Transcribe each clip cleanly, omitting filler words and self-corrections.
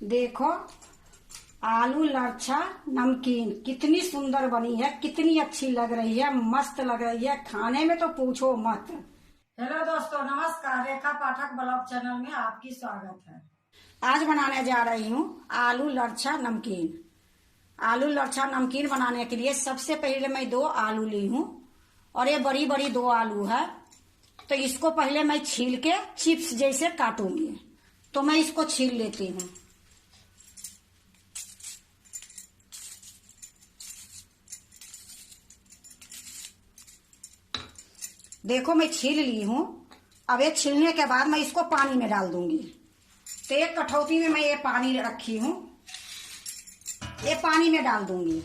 देखो, आलू लच्छा नमकीन कितनी सुंदर बनी है, कितनी अच्छी लग रही है, मस्त लग रही है खाने में तो पूछो मत। हेलो दोस्तों, नमस्कार। रेखा पाठक ब्लॉग चैनल में आपकी स्वागत है। आज बनाने जा रही हूँ आलू लच्छा नमकीन। आलू लच्छा नमकीन बनाने के लिए सबसे पहले मैं 2 आलू ली हूँ और ये बड़ी बड़ी 2 आलू है। तो इसको पहले मैं छील के चिप्स जैसे काटूंगी। तो मैं इसको छील लेती हूँ। देखो, मैं छील ली हूँ। अब ये छीलने के बाद मैं इसको पानी में डाल दूंगी। तो एक कटोरी में मैं ये पानी रखी हूँ, ये पानी में डाल दूंगी।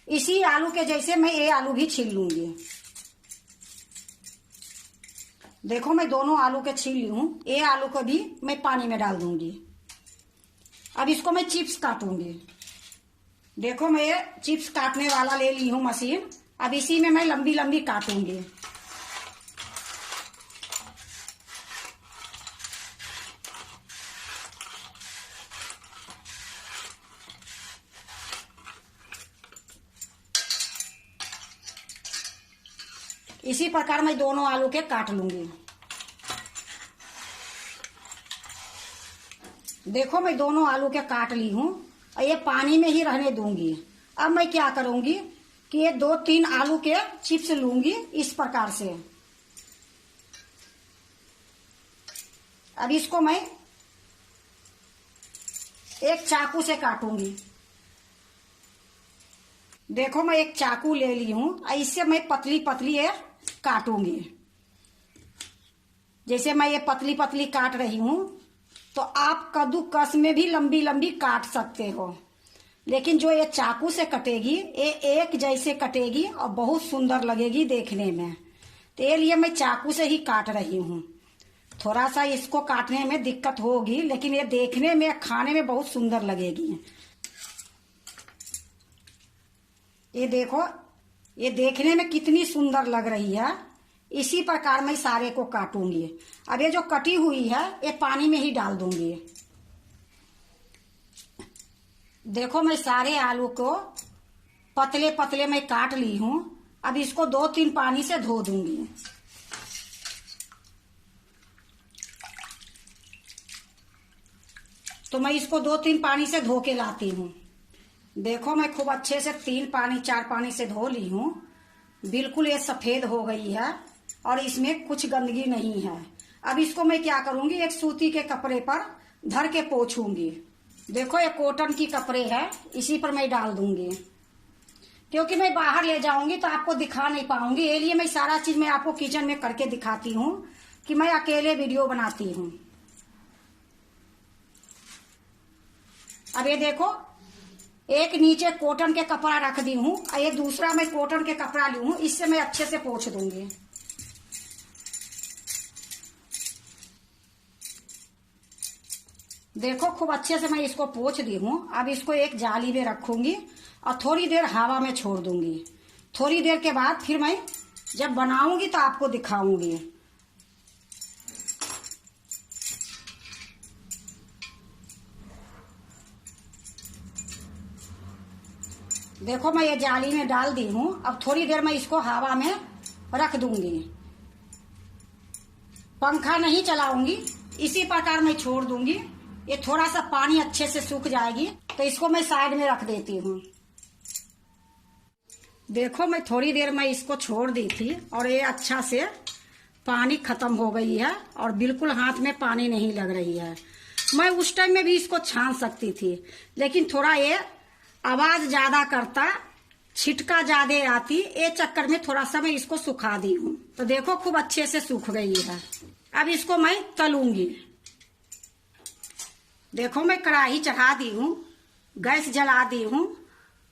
इसी आलू के जैसे मैं ये आलू भी छील लूंगी। देखो, मैं दोनों आलू के छील ली हूँ। ये आलू को भी मैं पानी में डाल दूंगी। अब इसको मैं चिप्स काटूंगी। देखो, मैं ये चिप्स काटने वाला ले ली हूँ मशीन। अब इसी में मैं लंबी लंबी काटूंगी। इसी प्रकार मैं दोनों आलू के काट लूंगी। देखो, मैं दोनों आलू के काट ली हूँ और ये पानी में ही रहने दूंगी। अब मैं क्या करूंगी कि ये 2-3 आलू के चिप्स लूंगी इस प्रकार से। अब इसको मैं एक चाकू से काटूंगी। देखो, मैं एक चाकू ले ली हूँ और इससे मैं पतली पतली ये काटूंगी। जैसे मैं ये पतली पतली काट रही हूँ, तो आप कद्दूकस में भी लंबी लंबी काट सकते हो। लेकिन जो ये चाकू से कटेगी, ये एक जैसे कटेगी और बहुत सुंदर लगेगी देखने में। तो ये लिए मैं चाकू से ही काट रही हूँ। थोड़ा सा इसको काटने में दिक्कत होगी, लेकिन ये देखने में, खाने में बहुत सुंदर लगेगी। ये देखो, ये देखने में कितनी सुंदर लग रही है। इसी प्रकार मैं सारे को काटूंगी। अब ये जो कटी हुई है, ये पानी में ही डाल दूंगी। देखो, मैं सारे आलू को पतले पतले मैं काट ली हूँ। अब इसको 2-3 पानी से धो दूंगी। तो मैं इसको 2-3 पानी से धो के लाती हूँ। देखो, मैं खूब अच्छे से 3-4 पानी से धो ली हूँ। बिल्कुल ये सफेद हो गई है और इसमें कुछ गंदगी नहीं है। अब इसको मैं क्या करूंगी, एक सूती के कपड़े पर धर के पोंछूंगी। देखो, ये कॉटन की कपड़े है, इसी पर मैं डाल दूंगी। क्योंकि मैं बाहर ले जाऊंगी तो आपको दिखा नहीं पाऊंगी, ये लिए मैं सारा चीज मैं आपको किचन में करके दिखाती हूँ कि मैं अकेले वीडियो बनाती हूँ। अब ये देखो, एक नीचे कॉटन के कपड़ा रख दी हूँ और ये दूसरा मैं कॉटन के कपड़ा ली हूँ। इससे मैं अच्छे से पोंछ दूंगी। देखो, खूब अच्छे से मैं इसको पोंछ दी हूँ। अब इसको एक जाली में रखूंगी और थोड़ी देर हवा में छोड़ दूंगी। थोड़ी देर के बाद फिर मैं जब बनाऊंगी तो आपको दिखाऊंगी। देखो, मैं ये जाली में डाल दी हूँ। अब थोड़ी देर मैं इसको हवा में रख दूंगी। पंखा नहीं चलाऊंगी, इसी प्रकार मैं छोड़ दूंगी। ये थोड़ा सा पानी अच्छे से सूख जाएगी तो इसको मैं साइड में रख देती हूँ। देखो, मैं थोड़ी देर में इसको छोड़ दी थी और ये अच्छा से पानी खत्म हो गई है और बिल्कुल हाथ में पानी नहीं लग रही है। मैं उस टाइम में भी इसको छान सकती थी, लेकिन थोड़ा ये आवाज ज्यादा करता, छिटका ज्यादा आती, ये चक्कर में थोड़ा सा मैं इसको सुखा दी हूँ। तो देखो, खूब अच्छे से सूख गई है। अब इसको मैं तलूंगी। देखो, मैं कढ़ाई चढ़ा दी हूँ, गैस जला दी हूँ।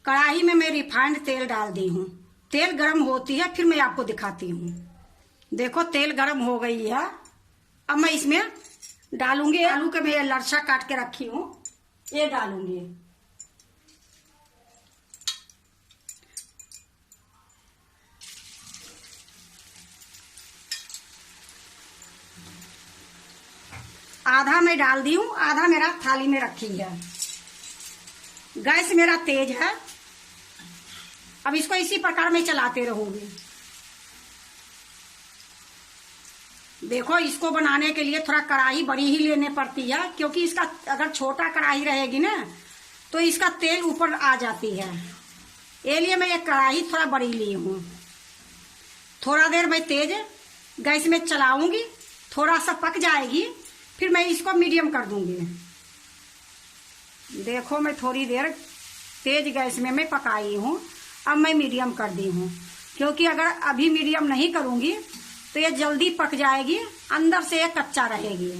कढ़ाई में मैं रिफाइंड तेल डाल दी हूँ। तेल गर्म होती है फिर मैं आपको दिखाती हूँ। देखो, तेल गर्म हो गई है। अब मैं इसमें डालूंगी आलू के मैं लच्छा काट के रखी हूँ, ये डालूंगी। आधा मैं डाल दी हूँ, आधा मेरा थाली में रखी है। गैस मेरा तेज है। अब इसको इसी प्रकार मैं चलाते रहूंगी। देखो, इसको बनाने के लिए थोड़ा कढ़ाई बड़ी ही लेने पड़ती है, क्योंकि इसका अगर छोटा कढ़ाई रहेगी ना तो इसका तेल ऊपर आ जाती है। ये लिए मैं एक कढ़ाई थोड़ा बड़ी ली हूँ। थोड़ा देर मैं तेज गैस में चलाऊंगी, थोड़ा सा पक जाएगी, फिर मैं इसको मीडियम कर दूंगी। देखो, मैं थोड़ी देर तेज गैस में मैं पकाई हूँ, अब मैं मीडियम कर दी हूँ, क्योंकि अगर अभी मीडियम नहीं करूंगी तो ये जल्दी पक जाएगी, अंदर से ये कच्चा रहेगी।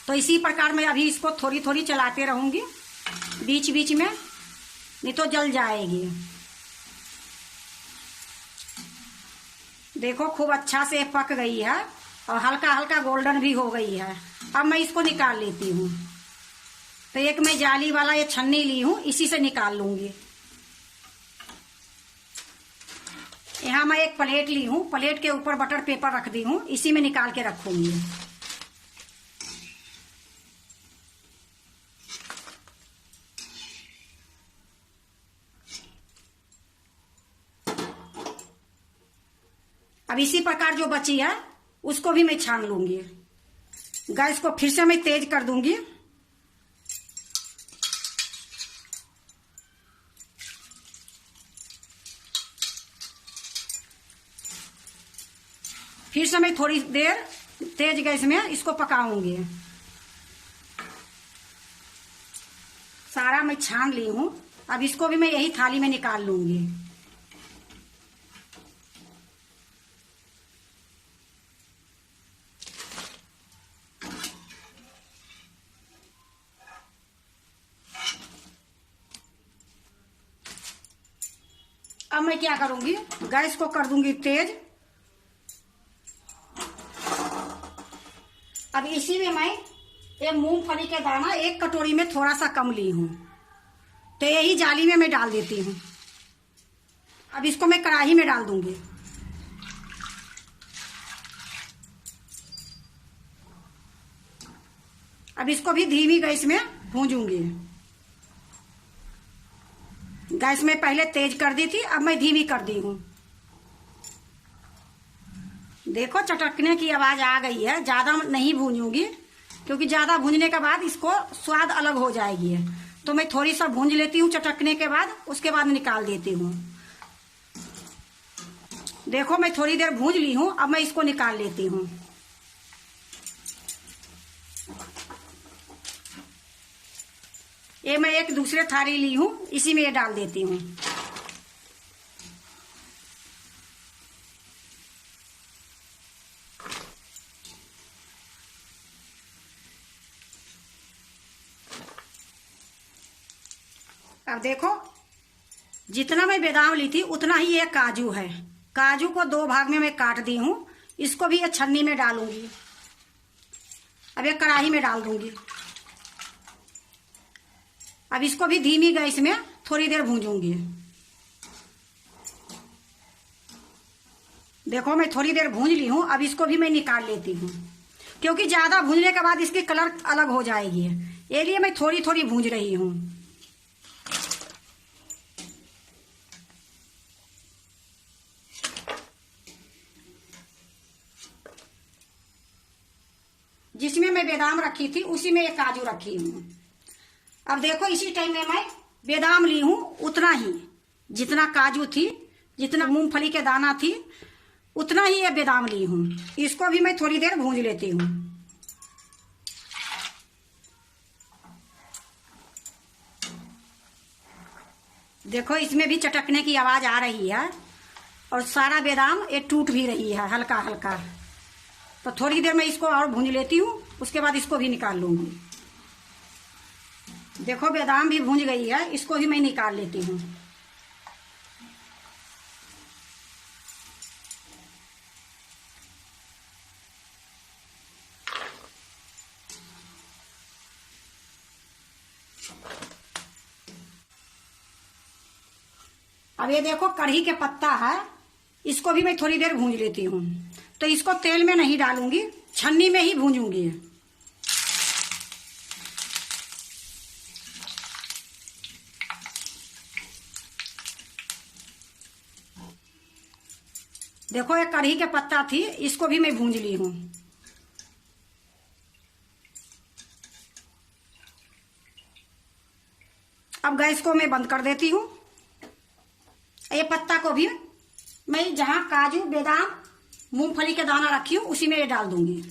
तो इसी प्रकार मैं अभी इसको थोड़ी थोड़ी चलाते रहूंगी बीच बीच में, नहीं तो जल जाएगी। देखो, खूब अच्छा से पक गई है और हल्का हल्का गोल्डन भी हो गई है। अब मैं इसको निकाल लेती हूँ। तो एक मैं जाली वाला ये छन्नी ली हूँ, इसी से निकाल लूंगी। यहाँ मैं एक प्लेट ली हूँ, प्लेट के ऊपर बटर पेपर रख दी हूँ, इसी में निकाल के रखूंगी। अब इसी प्रकार जो बची है उसको भी मैं छान लूंगी। गैस को फिर से मैं तेज कर दूंगी। फिर से मैं थोड़ी देर तेज गैस में इसको पकाऊंगी। सारा मैं छान ली हूं। अब इसको भी मैं यही थाली में निकाल लूंगी। अब मैं क्या करूंगी, गैस को कर दूंगी तेज। अब इसी में मैं ये मूंगफली के दाना एक कटोरी में थोड़ा सा कम ली हूं, तो यही जाली में मैं डाल देती हूँ। अब इसको मैं कढ़ाई में डाल दूंगी। अब इसको भी धीमी गैस में भूंजूंगी। गैस में पहले तेज कर दी थी, अब मैं धीमी कर दी हूँ। देखो, चटकने की आवाज आ गई है। ज्यादा नहीं भूंजूंगी, क्योंकि ज्यादा भूंजने के बाद इसको स्वाद अलग हो जाएगी। तो मैं थोड़ी सा भूंज लेती हूँ चटकने के बाद, उसके बाद निकाल देती हूँ। देखो, मैं थोड़ी देर भूंज ली हूँ, अब मैं इसको निकाल लेती हूँ। ये मैं एक दूसरे थाली ली हूँ, इसी में ये डाल देती हूँ। अब देखो, जितना मैं बादाम ली थी उतना ही ये काजू है। काजू को 2 भाग में मैं काट दी हूँ। इसको भी ये छन्नी में डालूंगी। अब ये कढ़ाई में डाल दूंगी। अब इसको भी धीमी गैस में थोड़ी देर भूंजूंगी। देखो, मैं थोड़ी देर भूंज ली हूँ। अब इसको भी मैं निकाल लेती हूँ, क्योंकि ज्यादा भूंजने के बाद इसकी कलर अलग हो जाएगी। ये लिए मैं थोड़ी थोड़ी भूंज रही हूँ। जिसमें मैं बादाम रखी थी उसी में ये काजू रखी हूँ। अब देखो, इसी टाइम में मैं बादाम ली हूँ उतना ही, जितना काजू थी, जितना मूंगफली के दाना थी, उतना ही ये बादाम ली हूँ। इसको भी मैं थोड़ी देर भूंज लेती हूँ। देखो, इसमें भी चटकने की आवाज आ रही है और सारा बादाम ये टूट भी रही है हल्का हल्का। तो थोड़ी देर मैं इसको और भूंज लेती हूँ, उसके बाद इसको भी निकाल लूंगी। देखो, बादाम भी भूंज गई है, इसको भी मैं निकाल लेती हूँ। अब ये देखो, कढ़ी के पत्ता है, इसको भी मैं थोड़ी देर भूंज लेती हूँ। तो इसको तेल में नहीं डालूंगी, छन्नी में ही भूंजूंगी। देखो एक कढ़ी के पत्ता थी, इसको भी मैं भूंज ली हूँ। अब गैस को मैं बंद कर देती हूँ। ये पत्ता को भी मैं जहां काजू बादाम मूंगफली के दाना रखी हूँ उसी में ये डाल दूंगी।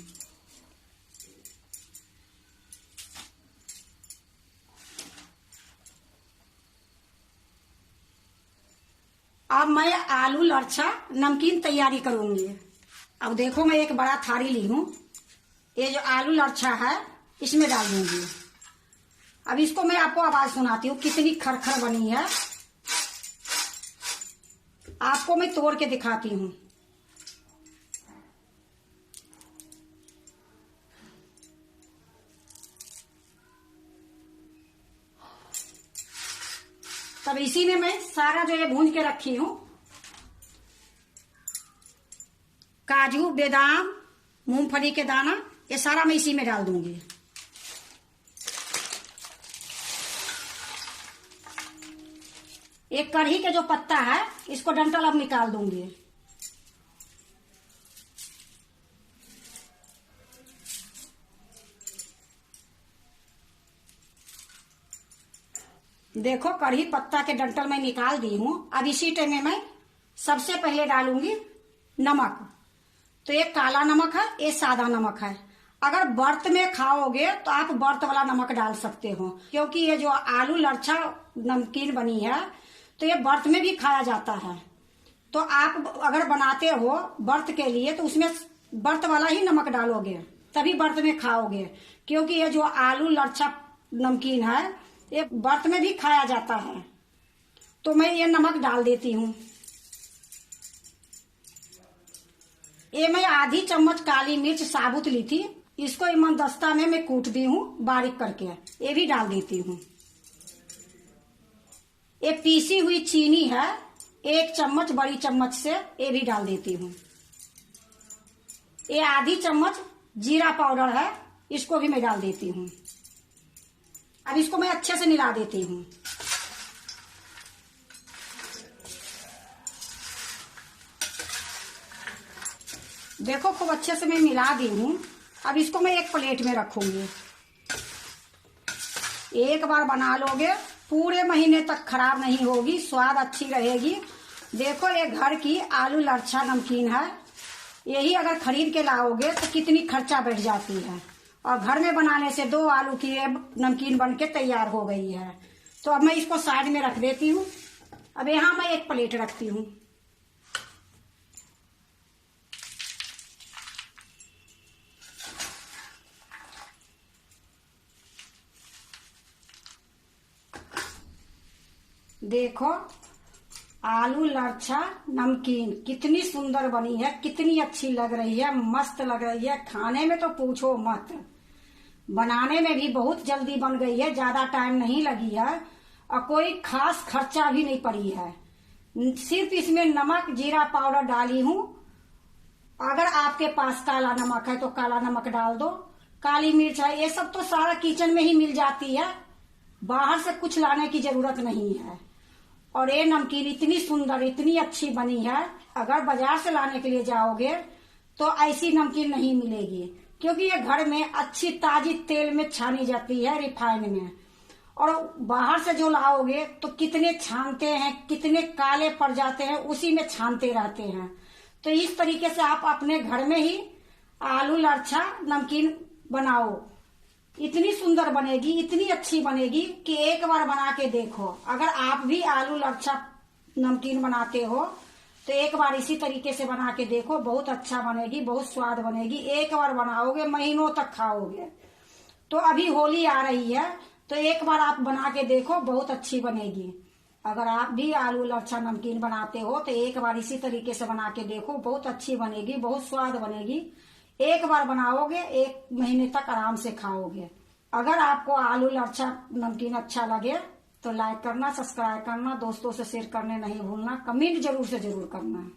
अब मैं आलू लच्छा नमकीन तैयारी करूंगी। अब देखो मैं एक बड़ा थाली ली हूँ, ये जो आलू लच्छा है इसमें डाल दूंगी। अब इसको मैं आपको आवाज सुनाती हूँ कितनी खरखर बनी है, आपको मैं तोड़ के दिखाती हूँ। तब इसी में मैं सारा जो है भूंज के रखी हूँ, काजू बादाम मूंगफली के दाना, ये सारा मैं इसी में डाल दूंगी। एक कढ़ी के जो पत्ता है इसको डंठल अब निकाल दूंगी। देखो कढ़ी पत्ता के डंठल मैं निकाल दी हूँ। अब इसी टाइम में मैं सबसे पहले डालूंगी नमक। तो ये काला नमक है, ये सादा नमक है। अगर व्रत में खाओगे तो आप व्रत वाला नमक डाल सकते हो, क्योंकि ये जो आलू लच्छा नमकीन बनी है तो ये व्रत में भी खाया जाता है। तो आप अगर बनाते हो व्रत के लिए तो उसमें व्रत वाला ही नमक डालोगे, तभी व्रत में खाओगे। क्योंकि ये जो आलू लच्छा नमकीन है ये व्रत में भी खाया जाता है। तो मैं ये नमक डाल देती हूँ। ये मैं आधी चम्मच काली मिर्च साबुत ली थी, इसको इमनदस्ता में मैं कूट दी हूँ बारीक करके, ये भी डाल देती हूँ। ये पीसी हुई चीनी है 1 चम्मच बड़ी चम्मच से, ये भी डाल देती हूँ। ये आधी चम्मच जीरा पाउडर है, इसको भी मैं डाल देती हूँ। अब इसको मैं अच्छे से मिला देती हूँ। देखो खूब अच्छे से मैं मिला दी हूँ। अब इसको मैं एक प्लेट में रखूंगी। एक बार बना लोगे पूरे महीने तक खराब नहीं होगी, स्वाद अच्छी रहेगी। देखो ये घर की आलू लच्छा नमकीन है, यही अगर खरीद के लाओगे तो कितनी खर्चा बैठ जाती है, और घर में बनाने से 2 आलू की नमकीन बनके तैयार हो गई है। तो अब मैं इसको साइड में रख देती हूँ। अब यहाँ मैं एक प्लेट रखती हूँ। देखो आलू लच्छा नमकीन कितनी सुंदर बनी है, कितनी अच्छी लग रही है, मस्त लग रही है। खाने में तो पूछो मत, बनाने में भी बहुत जल्दी बन गई है, ज्यादा टाइम नहीं लगी है और कोई खास खर्चा भी नहीं पड़ी है। सिर्फ इसमें नमक जीरा पाउडर डाली हूँ। अगर आपके पास काला नमक है तो काला नमक डाल दो, काली मिर्च है, ये सब तो सारा किचन में ही मिल जाती है, बाहर से कुछ लाने की जरूरत नहीं है। और ये नमकीन इतनी सुंदर इतनी अच्छी बनी है, अगर बाजार से लाने के लिए जाओगे तो ऐसी नमकीन नहीं मिलेगी, क्योंकि ये घर में अच्छी ताजी तेल में छानी जाती है, रिफाइन में। और बाहर से जो लाओगे तो कितने छानते हैं, कितने काले पड़ जाते हैं, उसी में छानते रहते हैं। तो इस तरीके से आप अपने घर में ही आलू लच्छा नमकीन बनाओ, इतनी सुंदर बनेगी, इतनी अच्छी बनेगी कि एक बार बना के देखो। अगर आप भी आलू लच्छा नमकीन बनाते हो तो एक बार इसी तरीके से बना के देखो, बहुत अच्छा बनेगी, बहुत स्वाद बनेगी। एक बार बनाओगे महीनों तक खाओगे। तो अभी होली आ रही है तो एक बार आप बना के देखो, बहुत अच्छी बनेगी। अगर आप भी आलू लच्छा नमकीन बनाते हो तो एक बार इसी तरीके से बना के देखो, बहुत अच्छी बनेगी, बहुत स्वाद बनेगी। एक बार बनाओगे 1 महीने तक आराम से खाओगे। अगर आपको आलू लच्छा नमकीन अच्छा लगे तो लाइक करना, सब्सक्राइब करना, दोस्तों से शेयर करने नहीं भूलना, कमेंट जरूर से जरूर करना।